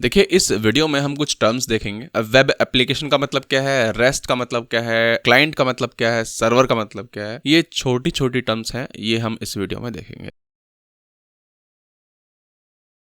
देखिए इस वीडियो में हम कुछ टर्म्स देखेंगे। वेब एप्लीकेशन का मतलब क्या है, रेस्ट का मतलब क्या है, क्लाइंट का मतलब क्या है, सर्वर का मतलब क्या है। ये छोटी छोटी टर्म्स हैं, ये हम इस वीडियो में देखेंगे।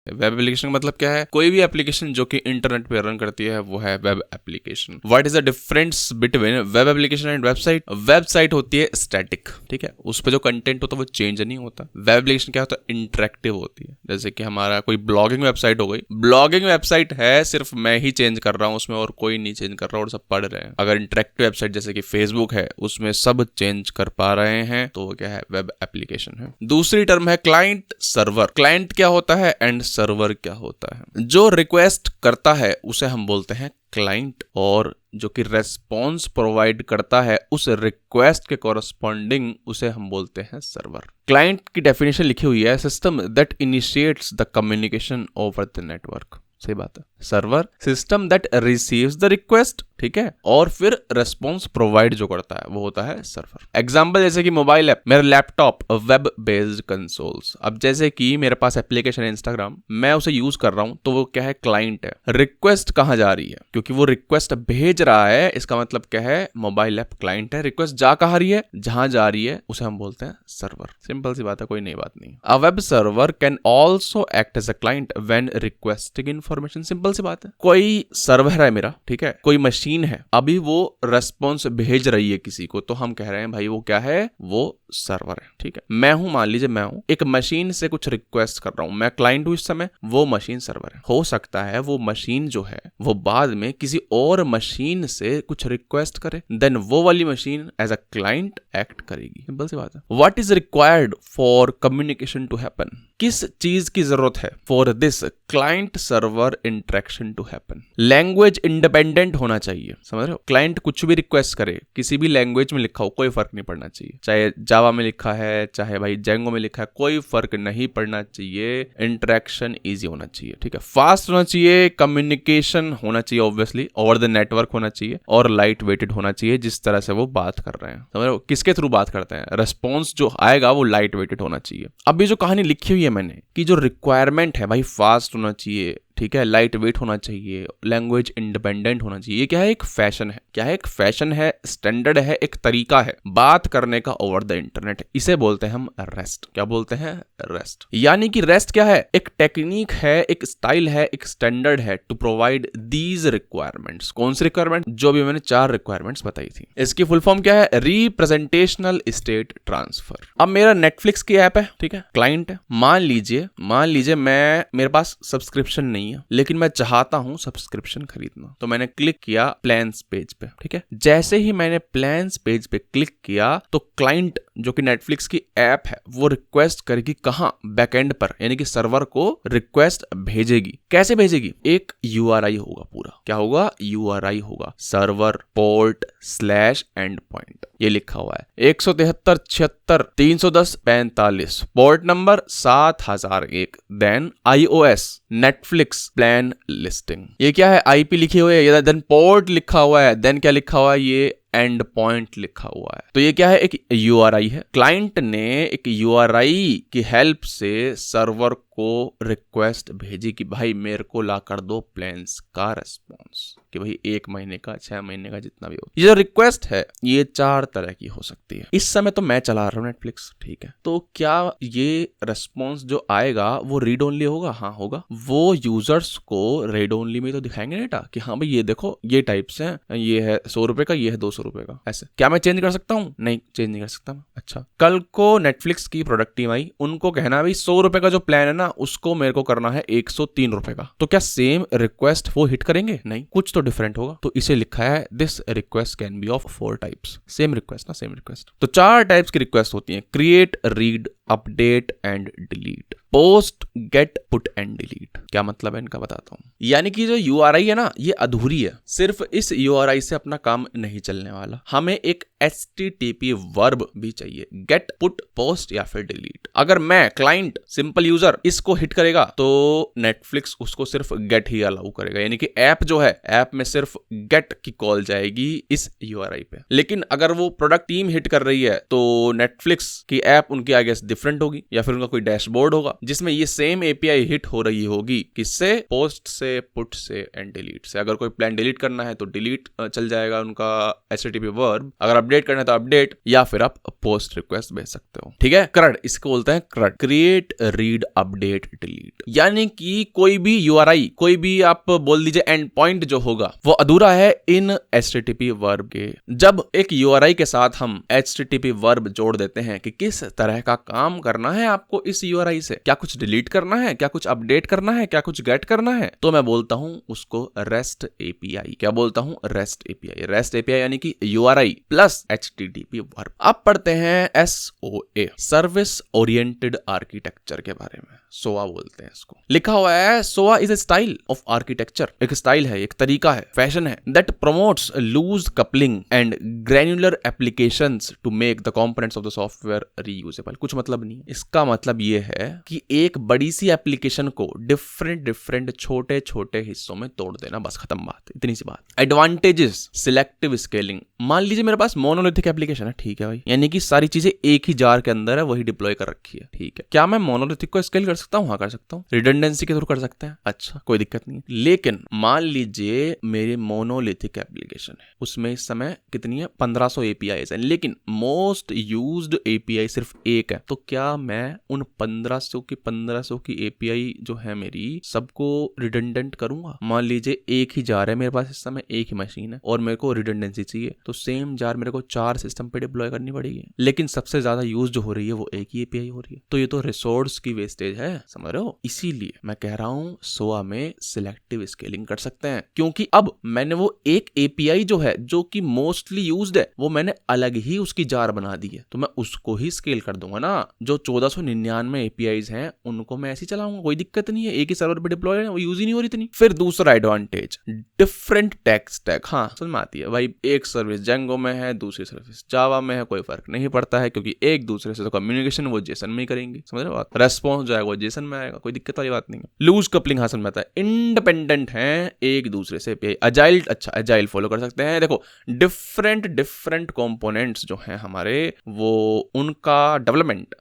वेब एप्लीकेशन का मतलब क्या है, कोई भी एप्लीकेशन जो कि इंटरनेट पे रन करती है वो है web application. What is the difference between web application and website? Website होती है स्टैटिक, ठीक है, उस पर जो कंटेंट होता है वो चेंज नहीं होता। वेब एप्लीकेशन क्या होता है, इंटरेक्टिव होती है। जैसे कि हमारा कोई ब्लॉगिंग वेबसाइट हो गई, ब्लॉगिंग वेबसाइट है, सिर्फ मैं ही चेंज कर रहा हूँ उसमें और कोई नहीं चेंज कर रहा और सब पढ़ रहे हैं। अगर इंटरेक्टिव वेबसाइट जैसे कि फेसबुक है, उसमें सब चेंज कर पा रहे हैं, तो वो क्या है, वेब एप्लीकेशन है। दूसरी टर्म है क्लाइंट सर्वर। क्लाइंट क्या होता है एंड सर्वर क्या होता है? जो रिक्वेस्ट करता है उसे हम बोलते हैं क्लाइंट, और जो कि रेस्पॉन्स प्रोवाइड करता है उस रिक्वेस्ट के कॉरस्पॉन्डिंग उसे हम बोलते हैं सर्वर। क्लाइंट की डेफिनेशन लिखी हुई है, system that initiates the communication over the network. सही बात है। Server system that receives the request, ठीक है, और फिर रेस्पॉन्स प्रोवाइड जो करता है वो होता है सर्वर। एग्जांपल जैसे कि मोबाइल ऐप, मेरा लैपटॉप, वेब बेस्ड कंसोल्स। अब जैसे कि मेरे पास एप्लीकेशन है इंस्टाग्राम, मैं उसे यूज कर रहा हूं तो वो क्या है, क्लाइंट है। रिक्वेस्ट कहां जा रही है, क्योंकि वो रिक्वेस्ट भेज रहा है, इसका मतलब क्या है, मोबाइल ऐप क्लाइंट है। रिक्वेस्ट जा कहां रही है, जहां जा रही है उसे हम बोलते हैं सर्वर। सिंपल सी बात है, कोई नई बात नहीं। A web server can also act as a client when requesting information. Simple सी बात है, कोई सर्वर है मेरा, ठीक है, कोई मशीन है, अभी वो रेस्पॉन्स भेज रही है किसी को, तो हम कह रहे हैं भाई वो क्या है, वो सर्वर है। ठीक है, मैं हूं, मान लीजिए मैं हूं, एक मशीन से कुछ रिक्वेस्ट कर रहा हूं, मैं क्लाइंट हूं इस समय, वो मशीन सर्वर है। हो सकता है वो मशीन जो है वो बाद में किसी और मशीन से कुछ रिक्वेस्ट करे, देन वो वाली machine as a client act करेगी। सिंपल सी बात है। What is required for communication to happen? किस चीज की जरूरत है for this client server interaction to happen? Language independent होना चाहिए। समझ रहे हो? क्लाइंट कुछ भी रिक्वेस्ट करे, किसी भी लैंग्वेज में लिखा हो, कोई फर्क नहीं पड़ना चाहिए। चाहे जावा में लिखा है, चाहे भाई जेंगो में लिखा है, कोई फर्क नहीं पड़ना चाहिए। इंटरेक्शन इजी होना चाहिए, ठीक है, फास्ट होना चाहिए, कम्युनिकेशन होना चाहिए, ऑब्वियसली ओवर द नेटवर्क होना चाहिए, और लाइट वेटेड होना चाहिए जिस तरह से वो बात कर रहे हैं। समझ रहे हो? किसके थ्रू बात करते हैं, रेस्पॉन्स जो आएगा वो लाइट वेटेड होना चाहिए। अब ये जो कहानी लिखी हुई है मैंने, कि जो रिक्वायरमेंट है भाई, फास्ट होना चाहिए, ठीक है, लाइट वेट होना चाहिए, लैंग्वेज इंडिपेंडेंट होना चाहिए, ये क्या है, एक फैशन है। क्या है, एक फैशन है, स्टैंडर्ड है, एक तरीका है बात करने का ओवर द इंटरनेट। इसे बोलते हैं हम रेस्ट। क्या बोलते हैं, रेस्ट। यानी कि रेस्ट क्या है, एक टेक्निक है, एक स्टाइल है, एक स्टैंडर्ड है टू प्रोवाइड दीज रिक्वायरमेंट्स। कौन सी रिक्वायरमेंट? जो भी मैंने 4 रिक्वायरमेंट्स बताई थी। इसकी फुल फॉर्म क्या है, रिप्रेजेंटेशनल स्टेट ट्रांसफर। अब मेरा नेटफ्लिक्स की ऐप है, ठीक है, क्लाइंट है। मान लीजिए मैं, मेरे पास सब्सक्रिप्शन नहीं है, लेकिन मैं चाहता हूं सब्सक्रिप्शन खरीदना, तो मैंने क्लिक किया प्लान्स पेज पे, ठीक है। जैसे ही मैंने प्लान्स पेज पे क्लिक किया तो क्लाइंट जो कि नेटफ्लिक्स की ऐप है वो रिक्वेस्ट करेगी, कहां, बैकएंड पर, यानी कि सर्वर को रिक्वेस्ट भेजेगी। कैसे भेजेगी? एक यूआरआई होगा पूरा। क्या होगा? यूआरआई होगा, server port slash end point, ये लिखा हुआ है 173.76.310.45, port number 7001, then iOS Netflix plan listing. ये क्या है, आईपी लिखी हुई है, देन पोर्ट लिखा हुआ है, देन क्या लिखा हुआ है, ये एंड पॉइंट लिखा हुआ है। तो ये क्या है, एक यूआरआई है। क्लाइंट ने एक यूआरआई की हेल्प से सर्वर को रिक्वेस्ट भेजी कि भाई मेरे को ला कर दो प्लान्स का रेस्पॉन्स, कि भाई 1 महीने का, 6 महीने का, जितना भी हो। ये जो रिक्वेस्ट है ये 4 तरह की हो सकती है। इस समय तो मैं चला रहा हूँ नेटफ्लिक्स, ठीक है, तो क्या ये रेस्पॉन्स जो आएगा वो रीड ओनली होगा? हाँ होगा। वो यूजर्स को रीड ओनली में तो दिखाएंगे डेटा कि हाँ भाई ये देखो, ये टाइप्स हैं, ये है 100 रुपए का, ये है 200 रुपए का। ऐसे क्या मैं चेंज कर सकता हूँ? नहीं, चेंज नहीं कर सकता मैं। अच्छा, कल को नेटफ्लिक्स की प्रोडक्ट टीम आई, उनको कहना भाई 100 रुपए का जो प्लान है ना, उसको मेरे को करना है 103 रुपए का, तो क्या सेम रिक्वेस्ट वो हिट करेंगे? नहीं, कुछ तो डिफरेंट होगा। तो इसे लिखा है this request can be of 4 types. Same request ना, सेम रिक्वेस्ट। तो 4 टाइप्स की रिक्वेस्ट होती है, create, read, update and delete, post, get, put and delete. क्या मतलब है इनका बताता हूं। यानी कि जो यूआरआई है ना, ये अधूरी है। सिर्फ इस यूआरआई से अपना काम नहीं चलने वाला, हमें एक HTTP वर्ब भी चाहिए, गेट, पुट, पोस्ट या फिर डिलीट। अगर मैं क्लाइंट, सिंपल यूजर इसको हिट करेगा तो नेटफ्लिक्स उसको सिर्फ गेट ही अलाउ करेगा, यानी कि ऐप जो है, ऐप में सिर्फ गेट की कॉल जाएगी इस यूआरआई पे। लेकिन अगर वो प्रोडक्ट टीम हिट कर रही है तो नेटफ्लिक्स की ऐप उनकी आगे डिफरेंट होगी, या फिर उनका कोई डैशबोर्ड होगा जिसमें ये सेम एपीआई हिट हो रही होगी, किससे, पोस्ट से, पुट से एंड डिलीट से। अगर कोई प्लान डिलीट करना है तो डिलीट चल जाएगा उनका HTTP वर्ब, अगर अपडेट करना है तो अपडेट, या फिर आप पोस्ट रिक्वेस्ट भेज सकते हो। ठीक है, CRUD, इसको बोलते हैं CRUD, create read update delete. यानी कि कोई भी URI, कोई भी आप बोल दीजिए एंड पॉइंट जो होगा वो अधूरा है इन HTTP वर्ब के। जब एक URI के साथ हम HTTP वर्ब जोड़ देते हैं कि किस तरह का काम करना है आपको इस URI से, क्या कुछ डिलीट करना है, क्या कुछ अपडेट करना है, क्या कुछ गेट करना है, तो मैं बोलता हूं उसको REST API। क्या बोलता हूं, REST API। REST API यानी कि URI प्लस HTTP वर्ब। अब पढ़ते हैं SOA, सर्विस ओरिएंटेड आर्किटेक्चर के बारे में। SOA बोलते हैं इसको। लिखा हुआ है SOA is a style of architecture, एक स्टाइल है, एक तरीका है, फैशन है, that promotes loose coupling and granular applications to make the components of the software reusable. कुछ मतलब नहीं, इसका मतलब ये है कि एक बड़ी सी एप्लीकेशन को डिफरेंट छोटे छोटे हिस्सों में तोड़ देना, बस खत्म बात, इतनी सी बात। Advantages, selective scaling. मान लीजिए मेरे पास मोनोलिथिक एप्लीकेशन है, ठीक है भाई, यानी कि सारी चीजें एक ही जार के अंदर है, वही डिप्लॉय कर रखी है, ठीक है। क्या मैं मोनोलिथिक को स्केल कर सकता हूँ? हाँ कर सकता हूँ, रिडंडेंसी के थ्रू कर सकते हैं, अच्छा कोई दिक्कत नहीं है। लेकिन मान लीजिए मेरी मोनोलिथिक एप्लीकेशन है, उसमें इस समय कितनी है, 1500 APIs है, लेकिन मोस्ट यूज्ड API सिर्फ एक है। तो क्या मैं उन 1500 की API जो है मेरी, सबको रिडंडेंट करूंगा? मान लीजिए एक ही जार है मेरे पास इस समय, एक ही मशीन है, और मेरे को रिडंडेंसी चाहिए, तो सेम जार मेरे को 4 सिस्टम पे डिप्लॉय करनी पड़ेगी, लेकिन सबसे ज्यादा यूज जो हो रही है वो एक ही API हो रही है। तो ये तो रिसोर्स की वेस्टेज है, समझ रहे हो? इसीलिए मैं कह रहा हूं SOA में सिलेक्टिव स्केलिंग कर सकते हैं, क्योंकि अब मैंने वो एक API जो है, जो कि मोस्टली यूज्ड है, वो मैंने अलग ही उसकी जार बना दी है, तो मैं उसको ही स्केल कर दूंगा ना। जो 1499 APIs हैं उनको मैं ऐसे ही चलाऊंगा, कोई दिक्कत नहीं है, एक ही सर्वर पे डिप्लॉय है, वो यूज ही नहीं हो रही इतनी। फिर दूसरा एडवांटेज, डिफरेंट टेक स्टैक। हाँ समझ में आती है भाई, एक सर्विस जेंगो में है, दूसरी सर्विस जावा में है, कोई फर्क नहीं पड़ता है, क्योंकि एक दूसरे से तो कम्युनिकेशन वो जेसन में ही करेंगे, समझ रहे हो बात? रेस्पॉन्स जो है वो जेसन में आएगा, कोई दिक्कत वाली बात नहीं है। लूज कपलिंग हासिल में आता है, इंडिपेंडेंट है एक दूसरे से। अजाइल, अच्छा अजाइल फॉलो कर सकते हैं। देखो डिफरेंट कंपोनेंट्स जो हैं हमारे, वो उनका डेवलपमेंट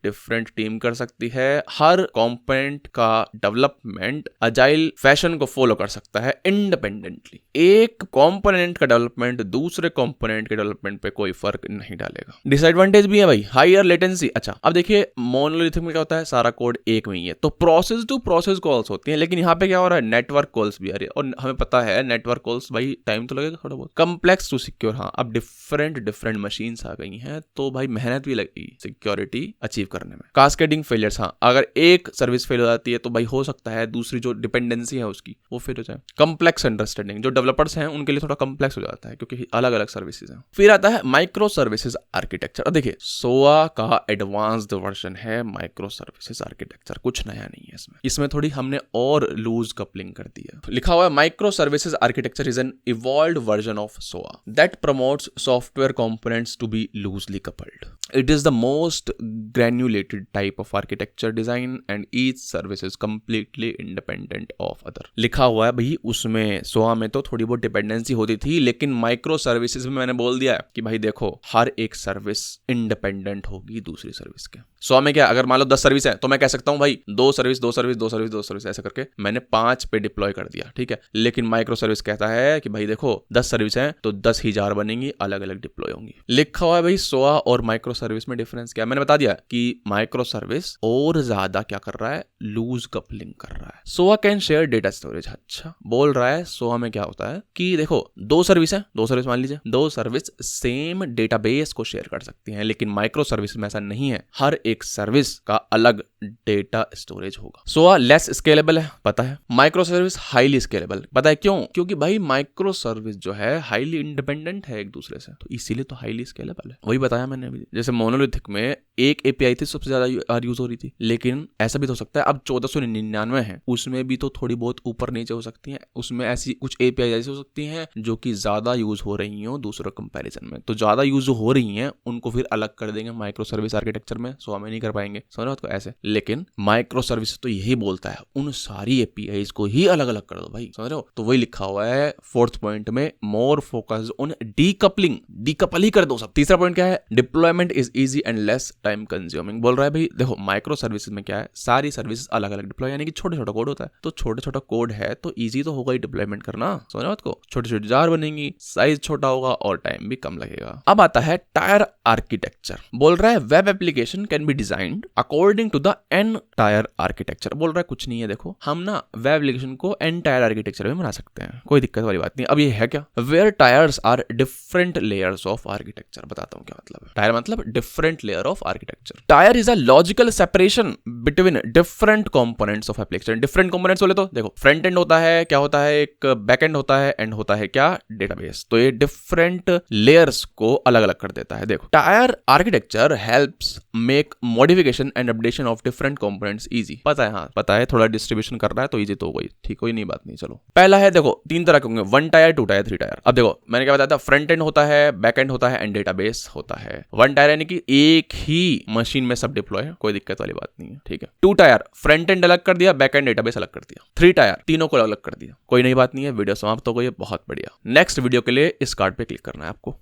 डिफरेंट टीम कर सकती है। हर कंपोनेंट का डेवलपमेंट अजाइल फैशन को फॉलो कर सकता है इंडिपेंडेंटली। एक कंपोनेंट का डेवलपमेंट दूसरे कंपोनेंट के डेवलपमेंट पे कोई फर्क नहीं डालेगा। डिसएडवांटेज भी है भाई, हायर लेटेंसी। अच्छा अब देखिए मोनोलिथिक में क्या होता है, सारा कोड एक में ही है, तो प्रोसेस टू प्रोसेस कॉल्स होती हैं, लेकिन यहाँ पे क्या हो रहा है, नेटवर्क कॉल्स भी आ रही है, और हमें पता है नेटवर्क कॉल्स भाई टाइम तो लगेगा थोड़ा बहुत। कम्प्लेक्स टू सिक्योर, हाँ अब डिफरेंट मशीन्स आ गई हैं, तो भाई मेहनत भी लगेगी सिक्योरिटी अचीव करने में। कास्केडिंग फेलियर्स, हाँ अगर एक सर्विस फेल हो जाती है तो भाई हो सकता है दूसरी जो डिपेंडेंसी है उसकी वो फेल हो जाए। कम्प्लेक्स अंडरस्टैंडिंग, जो डेवलपर्स हैं उनके लिए थोड़ा कम्प्लेक्स हो जाता है क्योंकि अलग अलग सर्विसेज हैं। फिर आता है माइक्रो सर्विसेज आर्किटेक्चर। अब देखिए SOA का एडवांस्ड वर्जन है माइक्रो सर्विसेज आर्किटेक्चर, कुछ नया नहीं है इसमें थोड़ी हमने और लूज कपलिंग कर दी है। लिखा हुआ है micro services architecture is an evolved version of SOA that promotes software components to be loosely coupled. It is the most granulated type of architecture design and each service is completely independent of other. लिखा हुआ है भाई उसमें SOA में तो थोड़ी बहुत dependency होती थी, लेकिन माइक्रो सर्विसेज में मैंने बोल दिया कि भाई देखो हर एक सर्विस इंडिपेंडेंट होगी दूसरी सर्विस के। SOA में क्या, अगर मान लो 10 सर्विस है तो मैं कह सकता हूँ भाई 2 सर्विस ऐसे करके मैंने 5 पे डिप्लॉय कर दिया, ठीक है। लेकिन माइक्रो सर्विस कहता है कि भाई देखो 10 सर्विस है तो 10 ही जार बनेंगी, अलग अलग डिप्लॉय होंगी। लिखा हुआ है भाई SOA और माइक्रो सर्विस में डिफरेंस क्या है, मैंने बता दिया कि माइक्रो सर्विस और ज्यादा क्या कर रहा है, लूज कपलिंग कर रहा है। SOA can share data storage. अच्छा बोल रहा है SOA में क्या होता है कि देखो 2 सर्विस है, 2 सर्विस मान लीजिए, 2 सर्विस सेम डेटाबेस को शेयर कर सकती हैं, लेकिन माइक्रो सर्विस में ऐसा नहीं है, हर एक सर्विस का अलग डेटा स्टोरेज होगा। SOA लेस स्केलेबल है, पता है। माइक्रो सर्विस हाईली स्केलेबल, पता है क्यों? क्योंकि भाई माइक्रो सर्विस जो है हाईली इंडिपेंडेंट है एक दूसरे से, तो इसीलिए तो हाईली स्केलेबल है। वही बताया मैंने अभी, जैसे मोनोलिथिक में एक API थी सबसे ज्यादा यूज हो रही थी, लेकिन ऐसा भी तो हो सकता है अब 1499 है, उसमें भी तो थोड़ी बहुत ऊपर नीचे हो सकती है, उसमें ऐसी कुछ API ऐसी हो सकती हैं जो कि ज्यादा यूज हो रही हो दूसरों कंपैरिजन में, तो ज्यादा यूज हो रही हैं उनको फिर अलग कर देंगे माइक्रो सर्विस आर्किटेक्चर में, SOA में नहीं कर पाएंगे, समझ रहे हो ऐसे। लेकिन माइक्रो सर्विस तो यही बोलता है उन सारी APIs को ही अलग अलग कर दो भाई, समझ रहे हो। तो वही लिखा हुआ है 4th पॉइंट में, more focus on decoupling, decouple ही कर दो सब। तीसरा पॉइंट क्या है, deployment is easy and less time time consuming. बोल रहा है भाई देखो माइक्रो सर्विसेज में क्या है, सारी सर्विसेज अलग अलग डिप्लॉय, यानी कि छोटा छोटा कोड होता है, तो छोटा छोटा कोड है तो ईजी तो होगा ही डिप्लॉयमेंट करना। समझ बात को, छोटी छोटी जार बनेंगी, साइज छोटा होगा और टाइम भी कम लगेगा। अब आता है टायर आर्किटेक्चर। बोल रहा है web application can be designed according to the n tier architecture. बोल रहा है कुछ नहीं है, देखो हम ना वेब एप्लीकेशन को एन टायर आर्किटेक्चर में बना सकते हैं, कोई दिक्कत वाली बात नहीं। अब ये है क्या, where tiers are different layers of architecture. बताता हूँ क्या मतलब है। टायर मतलब different layer of architecture. Tier is a logical separation between different components of application. Different components बोले तो देखो फ्रंट एंड होता है, क्या होता है, एक बैक एंड होता है, एंड होता है क्या, डेटाबेस। तो ये डिफरेंट लेयर्स को अलग अलग कर देता है। देखो tier architecture helps make modification and updation of different components easy. पता है, हाँ पता है, थोड़ा डिस्ट्रीब्यूशन कर रहा है तो इजी तो होगा ही, ठीक, कोई नहीं बात नहीं। चलो पहला है, देखो तीन तरह के होंगे, 1 टायर 2 टायर 3 टायर। अब देखो मैंने क्या बताया था, फ्रंट एंड होता है, बैक एंड होता है एंड डेटाबेस होता है। 1 टायर यानी कि एक ही मशीन में सब डिप्लॉय है, कोई दिक्कत वाली बात नहीं है, ठीक है। 2 टायर फ्रंट एंड अलग कर दिया, बैक एंड डेटाबेस अलग कर दिया। 3 टायर तीनों को अलग कर दिया, कोई नई बात नहीं है। वीडियो समाप्त हो गई है, बहुत बढ़िया। नेक्स्ट वीडियो के लिए इस कार्ड पे क्लिक करना है आपको।